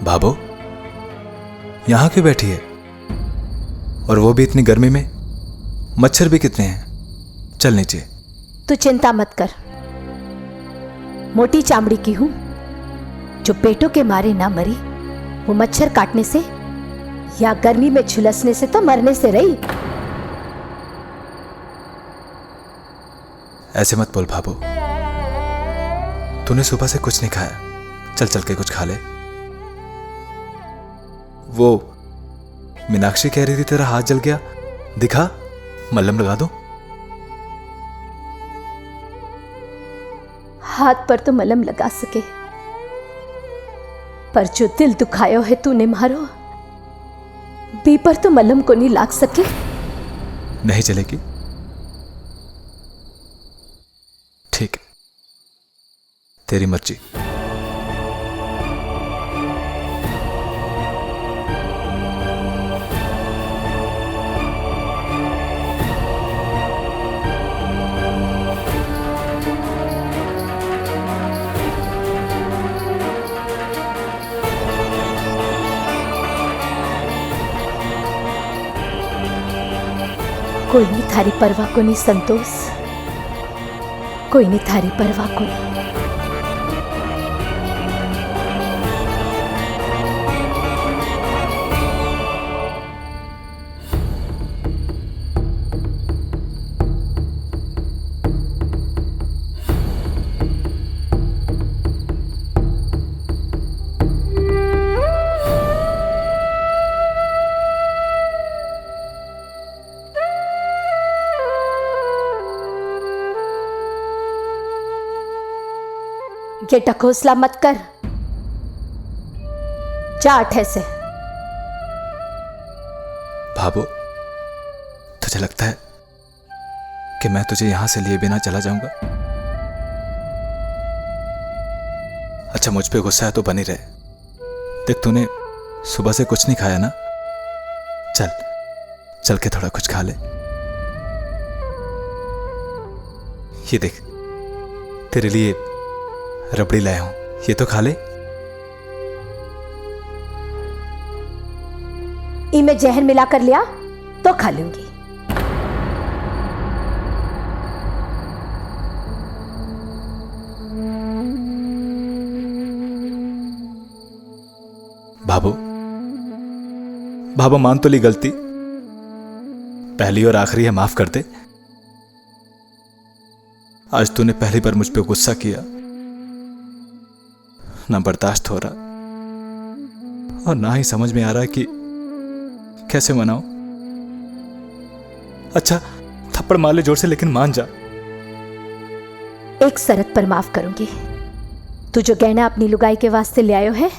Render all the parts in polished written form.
भाभो, यहां क्यों बैठी है? और वो भी इतनी गर्मी में? मच्छर भी कितने हैं। चल नीचे। तू चिंता मत कर, मोटी चामड़ी की हूं, जो पेटों के मारे ना मरी, वो मच्छर काटने से या गर्मी में झुलसने से तो मरने से रही। ऐसे मत बोल भाभो, तूने सुबह से कुछ नहीं खाया। चल चल के कुछ खा ले। वो मीनाक्षी कह रही थी तेरा हाथ जल गया, दिखा, मलहम लगा दो। हाथ पर तो मलहम लगा सके, पर जो दिल दुखायो है तूने मारो, बी पर तो मलहम को नहीं लाग सके। नहीं चलेगी? ठीक है, तेरी मर्जी। कोई नहीं थारी परवाह को नहीं संतोष, कोई नहीं थारी परवाह को नहीं। ये ढकोसला मत कर, जा अठे से। भाभो, तुझे लगता है कि मैं तुझे यहां से लिए बिना चला जाऊंगा? अच्छा, मुझ पे गुस्सा है तो बनी रहे। देख, तूने सुबह से कुछ नहीं खाया ना। चल चल के थोड़ा कुछ खा ले। ये देख, तेरे लिए रबड़ी लाया हूं, ये तो खा ले। इमें जहर मिला कर लिया तो खा लूंगी। भाभो, भाभो मान तो ली गलती, पहली और आखिरी है, माफ कर दे। आज तूने पहली बार मुझ पे गुस्सा किया, ना बर्दाश्त हो रहा और ना ही समझ में आ रहा कि कैसे मनाऊं। अच्छा, थप्पड़ मार ले जोर से, लेकिन मान जा। एक शर्त पर माफ करूंगी, तू जो गहना अपनी लुगाई के वास्ते ले आयो है,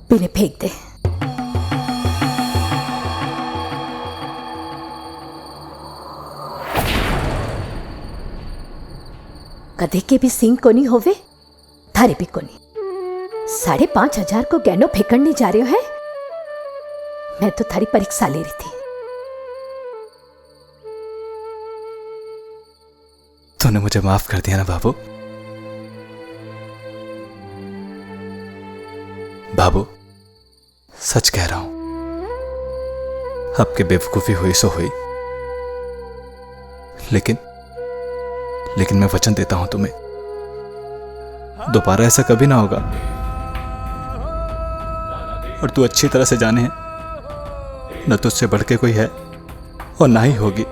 बिने फेंक दे। गधे के भी सींग को नहीं होवे, थारे भी को नहीं। 5,500 को गहनों फेंकने जा रहे हो है? मैं तो थारी परीक्षा ले रही थी। तूने मुझे माफ कर दिया ना बाबू? बाबू, सच कह रहा हूं, आपके बेवकूफी हुई सो हुई, लेकिन मैं वचन देता हूं तुम्हें, दोबारा ऐसा कभी ना होगा। और तू अच्छी तरह से जाने है, न तुझसे बढ़ के कोई है और ना ही होगी।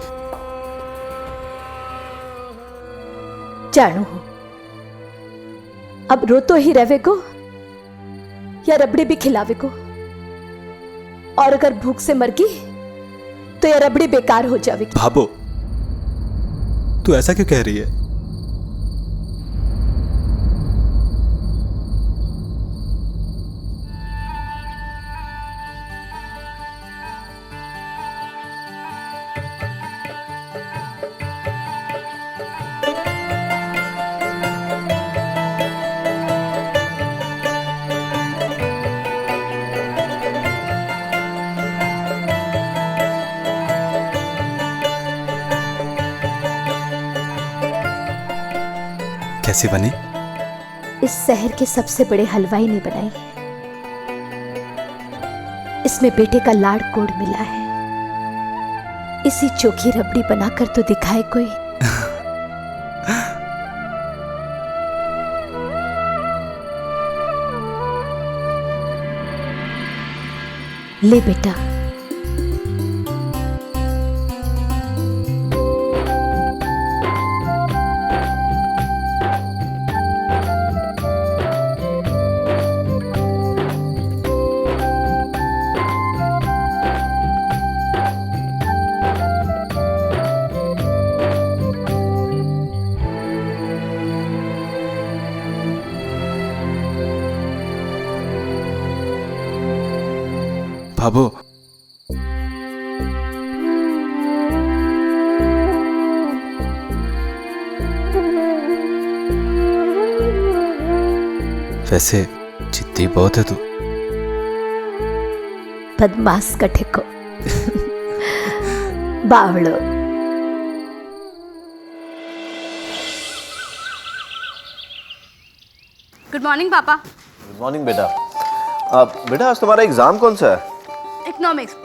जानू हूं, अब रो तो ही रहे को या रबड़ी भी खिलावे को, और अगर भूख से मर गई तो यह रबड़ी बेकार हो जाएगी। भाबो, तू ऐसा क्यों कह रही है? कैसी बनी? इस शहर के सबसे बड़े हलवाई ने बनाई। इसमें बेटे का लाड़ कोड़ मिला है। इसी चोखी रबड़ी बनाकर तो दिखाए कोई। ले बेटा। भाभो, वैसे जिद्दी बहुत है तू। बदमाश कठे को। बावड़ो। गुड मॉर्निंग पापा। गुड मॉर्निंग बेटा। बेटा आज तुम्हारा एग्जाम कौन सा है? इकोनॉमिक्स।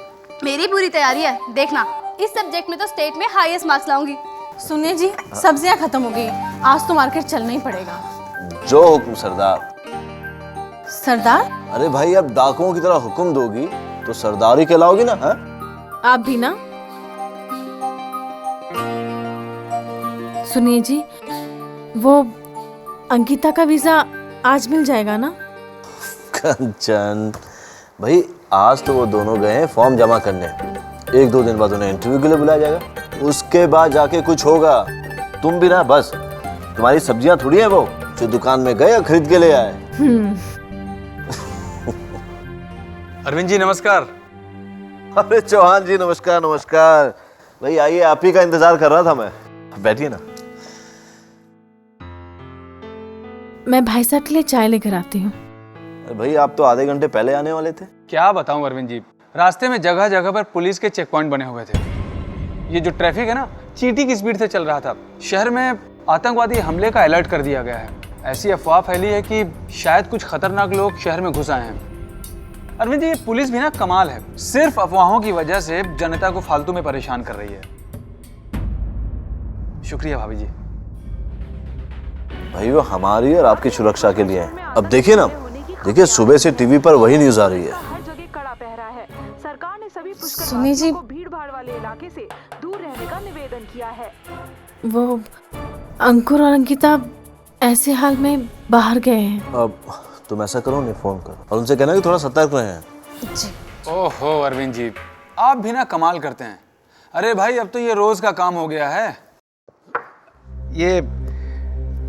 मेरी पूरी तैयारी है, देखना इस सब्जेक्ट में तो स्टेट में हाईएस्ट मार्क्स लाऊंगी। सुनिए जी, सब्जियां खत्म हो गई, आज तो मार्केट चलना ही पड़ेगा। जो हुक्म सरदार। सरदार? अरे भाई अब डाकुओं की तरह हुक्म दोगी तो सरदारी कहलाओगी ना। हा? आप भी ना। सुनिए जी, वो अंकिता का वीजा आज मिल जाएगा ना? कंचन भाई आज तो वो दोनों गए हैं फॉर्म जमा करने। 1-2 दिन बाद उन्हें इंटरव्यू के लिए बुलाया जाएगा, उसके बाद जाके कुछ होगा। तुम भी ना, बस तुम्हारी सब्जियां थोड़ी है वो जो दुकान में गए और खरीद के ले आए। अरविंद जी नमस्कार। अरे चौहान जी नमस्कार। नमस्कार भाई, आइए, आप ही का इंतजार कर रहा था मैं। बैठिए ना। मैं भाई साहब के लिए चाय लेकर आती हूँ। भाई आप तो आधे घंटे पहले आने वाले थे। क्या बताऊं अरविंद जी, रास्ते में जगह जगह पर पुलिस के चेक पॉइंट बने हुए थे। ये जो ट्रैफिक है ना, चींटी की स्पीड से चल रहा था। शहर में आतंकवादी हमले का अलर्ट कर दिया गया है। ऐसी अफवाह फैली है कि शायद कुछ खतरनाक लोग शहर में घुस आए हैं। अरविंद जी, ये पुलिस भी ना कमाल है, सिर्फ अफवाहों की वजह से जनता को फालतू में परेशान कर रही है। शुक्रिया भाभी जी। भाई वो हमारी और आपकी सुरक्षा के लिए है। अब देखिए ना, देखिए सुबह से टीवी पर वही न्यूज आ रही है। हर जगह कड़ा पहरा है। सरकार ने सभी सुनिए जी, को भीड़ भाड़ वाले इलाके से दूर रहने का निवेदन किया है। वो अंकुर और अंकिता ऐसे हाल में बाहर गए हैं। अब तुम ऐसा करो, उन्हें फोन करो और उनसे कहना कि थोड़ा सतर्क रहें। जी। ओहो अरविंद जी, आप भी ना कमाल करते हैं। अरे भाई अब तो ये रोज का काम हो गया है। ये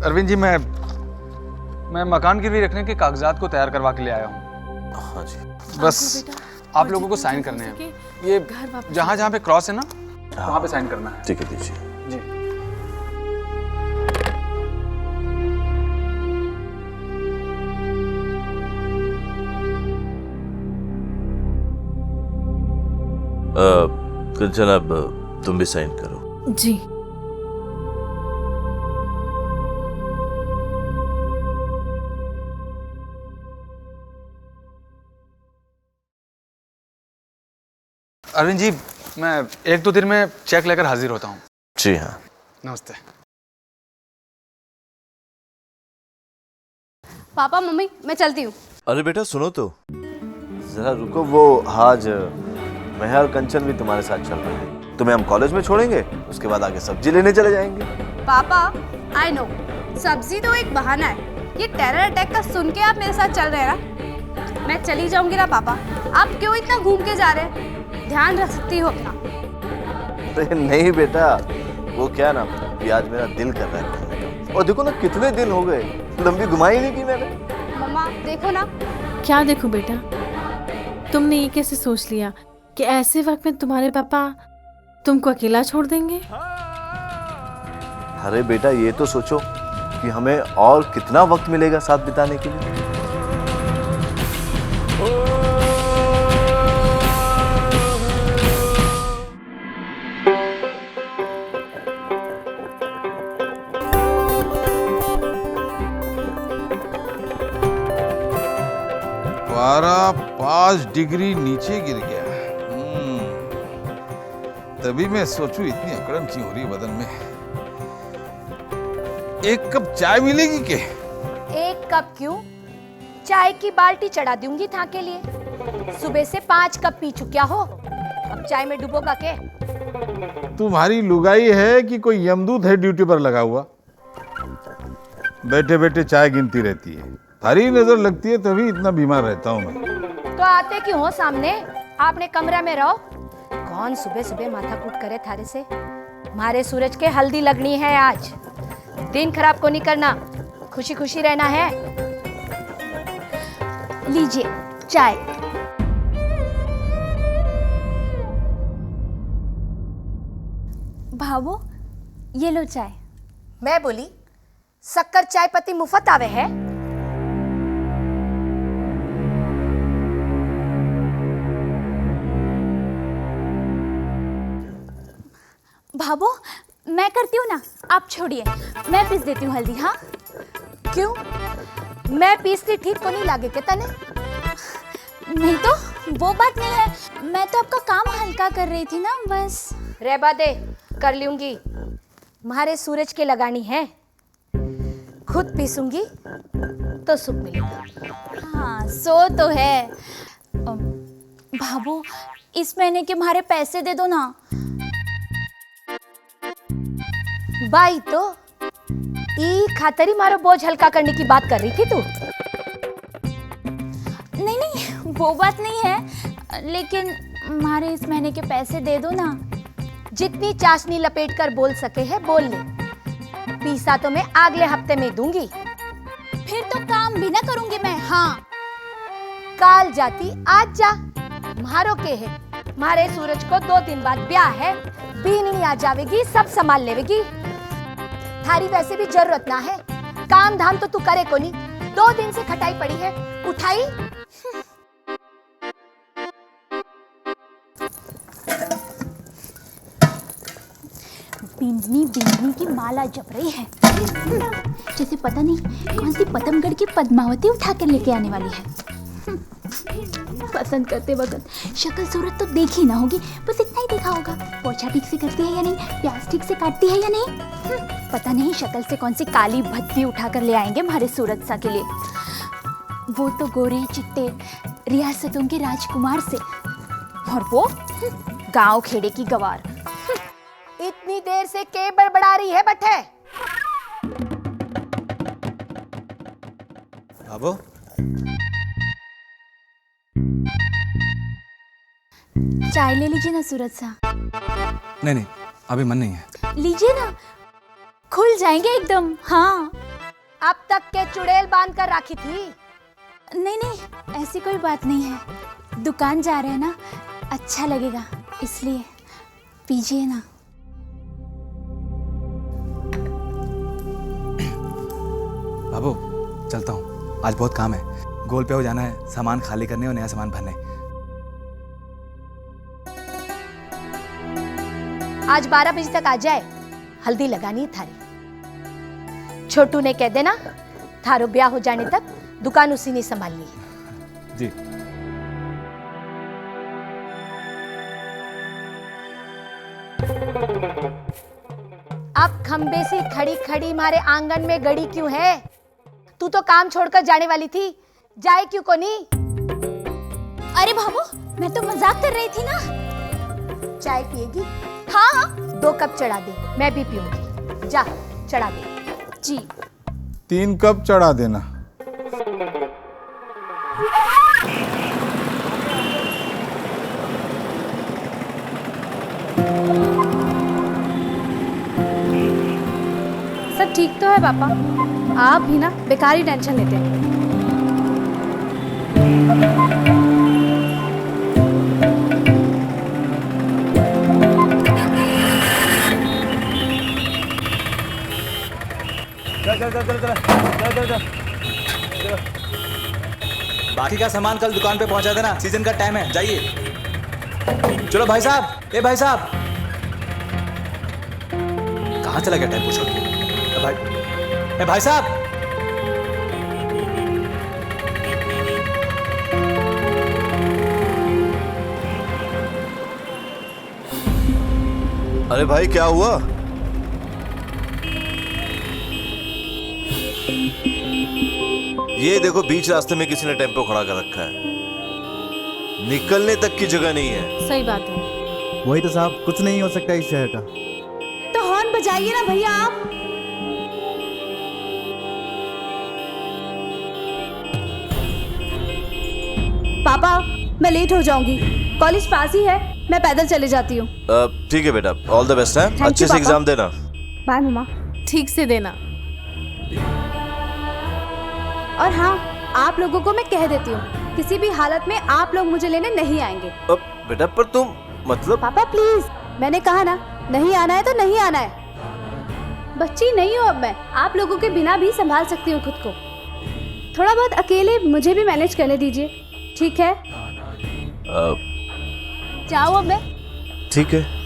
अरविंद जी, मैं मकान गिरवी रखने के कागजात को तैयार करवा के ले आया हूँ। हाँ जी। बस आप लोगों को साइन करने हैं। ये जहाँ जहाँ पे क्रॉस है ना, वहाँ पे साइन करना है। ठीक है, दीजिए जी। कंचन अब तुम भी साइन करो। जी। अरविंद जी, मैं 1-2 दिन में चेक लेकर हाजिर होता हूँ। जी हाँ। नमस्ते। पापा मम्मी, मैं चलती हूँ। अरे बेटा सुनो तो, जरा रुको। वो आज मैं और कंचन भी तुम्हारे साथ चल रहे हैं। तुम्हें हम कॉलेज में छोड़ेंगे, उसके बाद आगे सब्जी लेने चले जाएंगे। पापा आई नो, सब्जी तो एक बहाना है। ये टेरर अटैक का सुन के आप मेरे साथ चल रहे हैं ना। मैं चली जाऊंगी ना पापा, आप क्यों इतना घूम के जा रहे हैं? ध्यान रख सकती हो अपना। अरे नहीं बेटा, वो क्या ना कि आज मेरा दिल कर रहा है घूमने का। और देखो ना कितने दिन हो गए, लंबी घुमाई नहीं की मैंने। मम्मा देखो ना। क्या देखो बेटा, तुमने ये कैसे सोच लिया कि ऐसे वक्त में तुम्हारे पापा तुमको अकेला छोड़ देंगे? अरे बेटा ये तो सोचो कि हमें और कितना वक्त मिलेगा साथ बिताने के लिए। पारा 5 डिग्री नीचे गिर गया। तभी मैं सोचूं इतनी अकड़न क्यों हो रही है बदन में। एक कप चाय मिलेगी के? एक कप क्यों, चाय की बाल्टी चढ़ा दूंगी था के लिए। सुबह से 5 कप पी चुकिया हो, अब चाय में डुबोगा के? तुम्हारी लुगाई है कि कोई यमदूत है ड्यूटी पर लगा हुआ? बैठे बैठे चाय गिनती रहती है। थारी नजर लगती है तभी इतना बीमार रहता हूँ मैं। तो आते क्यों हो सामने, आपने कमरा में रहो। कौन सुबह सुबह माथा कूट करे थारे से। हमारे सूरज के हल्दी लगनी है आज, दिन खराब को नहीं करना, खुशी खुशी रहना है। लीजिए चाय। भावो ये लो चाय। मैं बोली शक्कर चाय पत्ती मुफ्त आवे है? भावो मैं करती हूँ ना, आप छोड़िए, मैं पीस देती हूँ हल्दी। हाँ क्यों, मैं पीसती ठीक को नहीं लागे के तने? नहीं तो वो बात नहीं है, मैं तो आपका काम हल्का कर रही थी ना बस। रहबा दे, कर लूंगी। तुम्हारे सूरज के लगानी है, खुद पीसूंगी तो सुख मिलेगा। हाँ सो तो है। भावो इस महीने के हमारे पैसे दे दो ना। बाई तो ई खातरी मारो बोझ हल्का करने की बात कर रही थी तू? नहीं नहीं वो बात नहीं है, लेकिन हमारे इस महीने के पैसे दे दो ना। जितनी चाशनी लपेट कर बोल सके है बोल ले, पीसा तो मैं अगले हफ्ते में दूंगी। फिर तो काम भी ना करूंगी मैं। हाँ काल जाती आज जा, मारो के है। मारे सूरज को 2 दिन बाद ब्याह है, बीननी आ जावेगी, सब संभाल लेवेगी। थारी वैसे भी जरूरत ना है, काम धाम तो तू करे को नहीं। 2 दिन से खटाई पड़ी है, उठाई। बिंदनी बिंदनी की माला जप रही है, जैसे पता नहीं कौन सी पतंगगढ़ की पद्मावती उठा कर लेके आने वाली है। पसंद करते वक्त शक्ल सूरत तो देखी ना होगी, बस इतना ही देखा होगा। पोछा ठीक से करती है या नहीं, प्याज ठीक से काटती है या नहीं, पता नहीं शक्ल से कौन सी काली भद्दी उठा कर ले आएंगे हमारे सूरत सा के लिए। वो तो गोरे चिट्टे रियासतों के राजकुमार से, और वो गांव खेड़े की गवार। इतनी देर से के बड़बड़ा रही है बट्टे? बाबू चाय ले लीजिए ना सूरज सा। नहीं नहीं, अभी मन नहीं है। लीजिए ना, खुल जाएंगे एकदम। हाँ अब तक के चुड़ैल बांध कर राखी थी। नहीं नहीं ऐसी कोई बात नहीं है, दुकान जा रहे हैं ना, अच्छा लगेगा इसलिए पीजिए ना। बाबू चलता हूँ, आज बहुत काम है। गोल पे हो जाना है, सामान खाली करने और नया सामान भरने। आज 12 बजे तक आ जाए, हल्दी लगानी है थारी। छोटू ने कह देना थारो ब्याह हो जाने तक दुकान उसी ने संभालनी है। जी। अब खंबे से खड़ी खड़ी मारे आंगन में गड़ी क्यों है? तू तो काम छोड़कर जाने वाली थी, जाए क्यों को नहीं? अरे भाभू मैं तो मजाक कर रही थी ना। चाय पिएगी? हाँ 2 कप चढ़ा दे, मैं भी पीऊंगी। जा चढ़ा दे। जी। 3 कप चढ़ा देना। सब ठीक तो है पापा, आप भी ना बेकार ही टेंशन लेते हैं। बाकी का सामान कल दुकान पे पहुंचा देना, सीजन का टाइम है, जाइए। चलो भाई साहब, ए भाई साहब, कहाँ चला गया टेम्पो छोड़ के? ए भाई साहब, अरे भाई क्या हुआ? ये देखो बीच रास्ते में किसी ने टेम्पो खड़ा कर रखा है, निकलने तक की जगह नहीं है। सही बात है। वही तो साहब, कुछ नहीं हो सकता इस शहर का। तो हॉर्न बजाइए ना भैया आप। पापा मैं लेट हो जाऊंगी, कॉलेज पास ही है, मैं पैदल चले जाती हूँ। ठीक है बेटा, ऑल द बेस्ट है, अच्छे से एग्जाम देना। बाय मम्मा। ठीक से देना। और हाँ, आप लोगों को मैं कह देती हूँ, किसी भी हालत में आप लोग मुझे लेने नहीं आएंगे। बेटा पर तुम मतलब? पापा प्लीज, मैंने कहा ना, नहीं आना है तो नहीं आना है। बच्ची नहीं हूँ अब मैं, आप लोगों के बिना भी संभाल सकती हूँ खुद को। थोड़ा बहुत अकेले मुझे भी मैनेज करने दीजिए, ठीक है? जाओ अब मैं। ठीक है।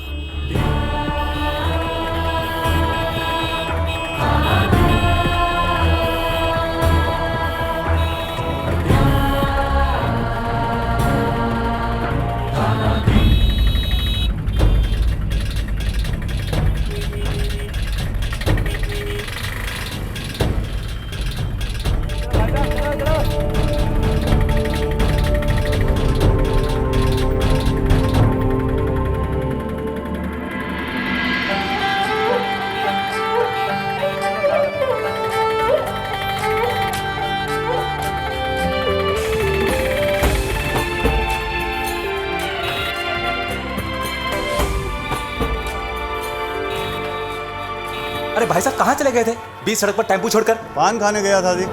अरे भाई साहब कहाँ चले गए थे बीच सड़क पर टेम्पू छोड़कर? पान खाने गया था जी।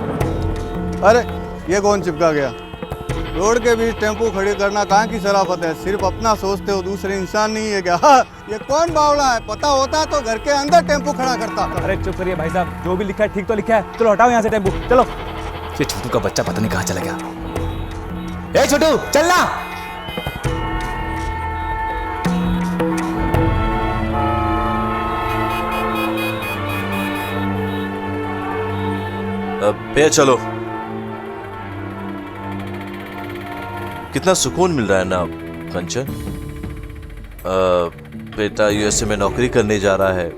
अरे ये कौन चिपका गया? रोड के बीच टेम्पू खड़ी करना कहाँ की शराफत है? सिर्फ अपना सोचते हो, दूसरे इंसान नहीं है क्या? ये कौन बावड़ा है? पता होता तो घर के अंदर टेम्पू खड़ा करता। अरे चुप करिए भाई साहब, जो भी लिखा है ठीक तो लिखा है। चलो हटाओ यहाँ से टेम्पू, चलो। ये छोटू का बच्चा पता नहीं कहाँ चला गया। ए छोटू चलना। भैया चलो। कितना सुकून मिल रहा है ना कंचन। बेटा यूएसए में नौकरी करने जा रहा है,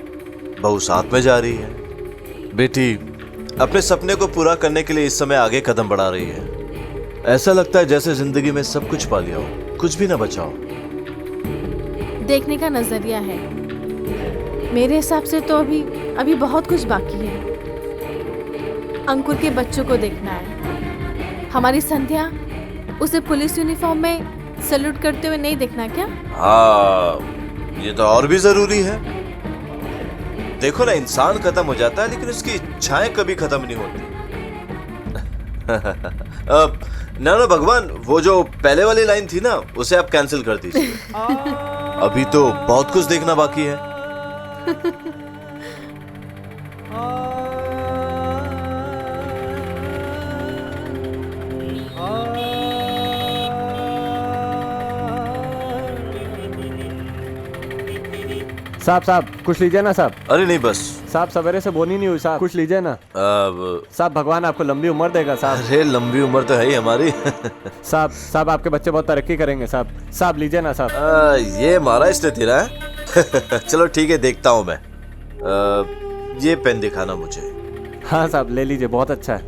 बहू साथ में जा रही है, बेटी अपने सपने को पूरा करने के लिए इस समय आगे कदम बढ़ा रही है। ऐसा लगता है जैसे जिंदगी में सब कुछ पा लिया हो, कुछ भी ना बचा हो। देखने का नजरिया है। मेरे हिसाब से तो अभी बहुत कुछ बाकी है। अंकुर के बच्चों को देखना है। हमारी संध्या, उसे पुलिस यूनिफॉर्म में सैल्यूट करते हुए नहीं देखना क्या? हाँ, ये तो और भी जरूरी है। देखो ना, इंसान खत्म हो जाता है लेकिन उसकी इच्छाएं कभी खत्म नहीं होती। ना भगवान, वो जो पहले वाली लाइन थी ना, उसे आप कैंसिल कर दीजिए। अभी तो बहुत कुछ देखना बाकी है। साहब कुछ लीजिए ना साहब। अरे नहीं बस साहब, सवेरे से बोनी नहीं हुई साहब, कुछ लीजिए ना। साहब भगवान आपको लंबी उम्र देगा साहब। अरे लंबी उम्र तो है ही हमारी। साहब आपके बच्चे बहुत तरक्की करेंगे साहब लीजिए ना साहब। ये मारा इसने तेरा है। चलो ठीक है, देखता हूँ मैं। ये पेन दिखाना मुझे। हाँ साहब ले लीजिए, बहुत अच्छा है।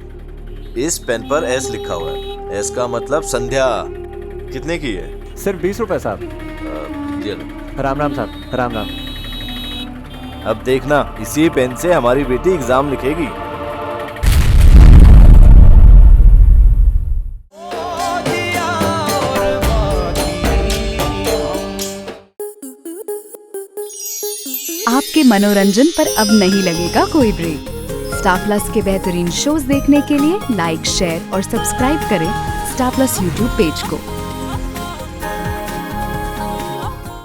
इस पेन पर एस लिखा हुआ है, एस का मतलब संध्या। कितने की है? सिर्फ 20 रुपए साहब। ये लो। राम राम साहब, राम राम। अब देखना, इसी पेन से हमारी बेटी एग्जाम लिखेगी। आपके मनोरंजन पर अब नहीं लगेगा कोई ब्रेक। स्टार प्लस के बेहतरीन शोज देखने के लिए लाइक, शेयर और सब्सक्राइब करें स्टार प्लस यूट्यूब पेज को।